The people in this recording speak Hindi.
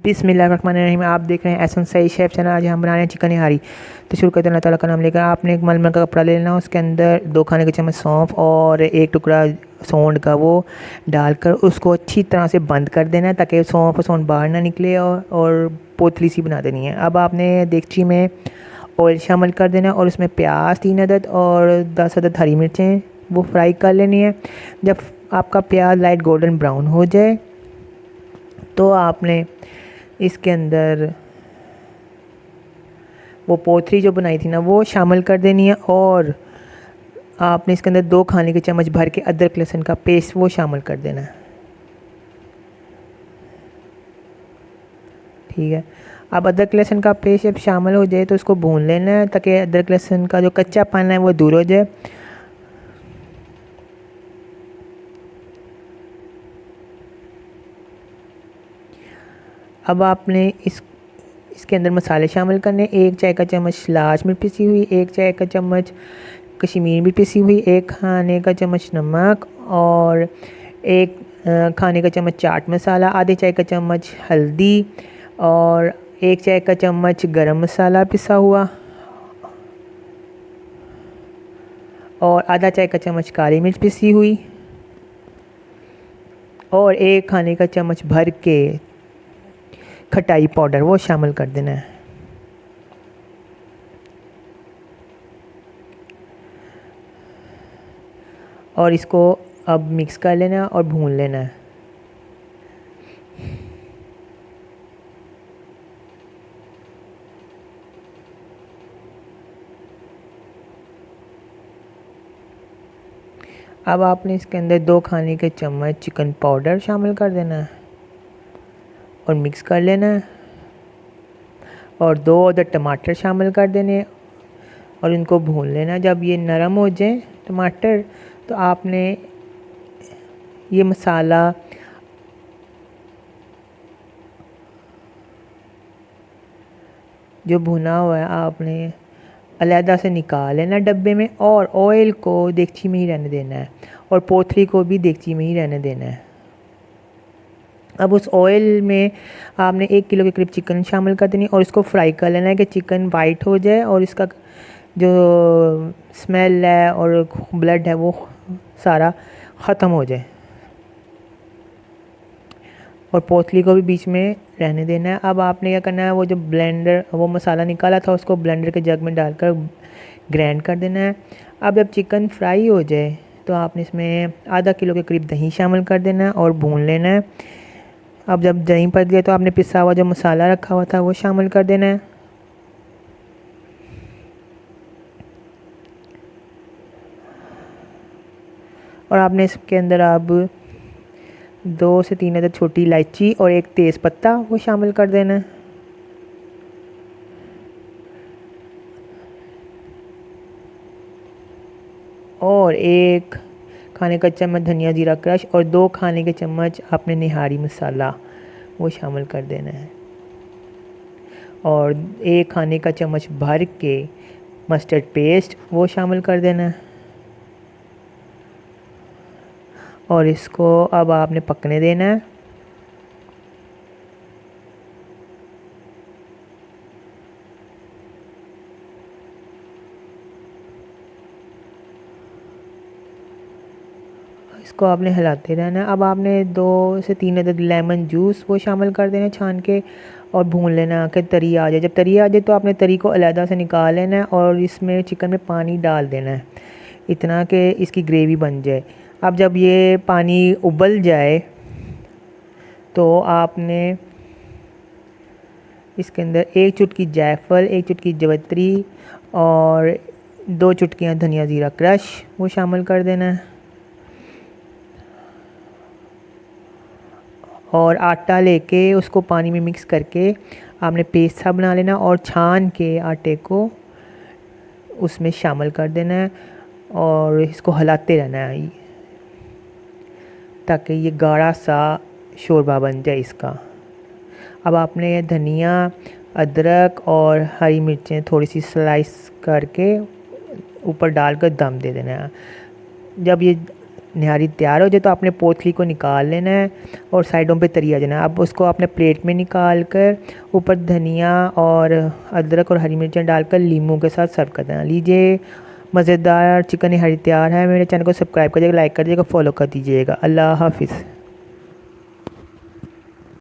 बिस्मिल्लाहिर्रहमानिर्रहीम। आप देख रहे हैं एहसन सईद शेफ़ चैनल। आज हम बना रहे हैं चिकन निहारी। तो शुरू करते हैं। अल्लाह ताला का नाम लेकर आपने एक मलमल का कपड़ा ले लेना, उसके अंदर 2 खाने के चम्मच सौंफ और 1 टुकड़ा सोंड का वो डालकर उसको अच्छी तरह से बंद कर देना है ताकि सौंफ और सोंड बाहर ना निकले और पोतली सी बना देनी है। अब आपने देगची में ऑयल शामिल कर देना है और उसमें प्याज 3 अदद और 10 अदद हरी मिर्चें वो फ्राई कर लेनी है। जब आपका प्याज लाइट गोल्डन ब्राउन हो जाए तो आपने इसके अंदर वो पोथरी जो बनाई थी ना वो शामिल कर देनी है और आपने इसके अंदर 2 खाने के चम्मच भर के अदरक लहसुन का पेस्ट वो शामिल कर देना है। ठीक है। अब अदरक लहसुन का पेस्ट जब शामिल हो जाए तो उसको भून लेना है ताकि अदरक लहसुन का जो कच्चापन है वो दूर हो जाए। अब आपने इसके अंदर मसाले शामिल करने। 1 चाय का चम्मच लाल मिर्च पिसी हुई, 1 चाय का चम्मच कश्मीरी मिर्च पिसी हुई, 1 खाने का चम्मच नमक और 1 खाने का चम्मच चाट मसाला, आधे चाय का चम्मच हल्दी और 1 चाय का चम्मच गरम मसाला पिसा हुआ और आधा चाय का चम्मच काली मिर्च पिसी हुई और 1 खाने का चम्मच भर के खटाई पाउडर वो शामिल कर देना है। और इसको अब मिक्स कर लेना है और भून लेना है। अब आपने इसके अंदर 2 खाने के चम्मच चिकन पाउडर शामिल कर देना है और मिक्स कर लेना है और 2 अदद टमाटर शामिल कर देने और इनको भून लेना। जब ये नरम हो जाए टमाटर तो आपने ये मसाला जो भुना हुआ है आपने अलहदा से निकाल लेना डब्बे में और ऑयल को देगची में ही रहने देना है और पोथली को भी देगची में ही रहने देना है। अब उस ऑयल में आपने 1 किलो के करीब चिकन शामिल कर देनी और इसको फ्राई कर लेना है कि चिकन वाइट हो जाए और इसका जो स्मेल है और ब्लड है वो सारा ख़त्म हो जाए और पोतली को भी बीच में रहने देना है। अब आपने क्या करना है, वो जो ब्लेंडर वो मसाला निकाला था उसको ब्लेंडर के जग में डालकर ग्राइंड कर देना है। अब जब चिकन फ्राई हो जाए तो आपने इसमें आधा किलो के करीब दही शामिल कर देना है और भून लेना है। अब जब दही पक गया तो आपने पिसा हुआ जो मसाला रखा हुआ था वो शामिल कर देना है और आपने इसके अंदर अब 2 से 3 अदद छोटी इलायची और 1 तेज़ पत्ता वो शामिल कर देना है और 1 खाने का चम्मच धनिया जीरा क्रश और 2 खाने के चम्मच आपने निहारी मसाला वो शामिल कर देना है और 1 खाने का चम्मच भर के मस्टर्ड पेस्ट वो शामिल कर देना है और इसको अब आपने पकने देना है। इसको आपने हिलाते रहना है। अब आपने 2 से 3 अदद लेमन जूस वो शामिल कर देना छान के और भून लेना कि तरी आ जाए। जब तरी आ जाए तो आपने तरी को अलहदा से निकाल लेना है और इसमें चिकन में पानी डाल देना है इतना कि इसकी ग्रेवी बन जाए। अब जब ये पानी उबल जाए तो आपने इसके अंदर 1 चुटकी जायफल, 1 चुटकी जवित्री और 2 चुटकियाँ धनिया ज़ीरा क्रश वो शामिल कर देना है और आटा लेके उसको पानी में मिक्स करके आपने पेस्ट सा बना लेना और छान के आटे को उसमें शामिल कर देना है और इसको हिलाते रहना है ताकि ये गाढ़ा सा शोरबा बन जाए इसका। अब आपने धनिया, अदरक और हरी मिर्चें थोड़ी सी स्लाइस करके ऊपर डालकर दम दे देना है। जब ये निहारी तैयार हो जाए तो आपने पोटली को निकाल लेना है और साइडों पे तरी आ जाना है। अब उसको आपने प्लेट में निकाल कर ऊपर धनिया और अदरक और हरी मिर्चें डालकर लीमू के साथ सर्व कर देना। लीजिए, मज़ेदार चिकन निहारी तैयार है। मेरे चैनल को सब्सक्राइब करिएगा, लाइक करिएगा, फॉलो कर दीजिएगा। अल्लाह हाफिज़।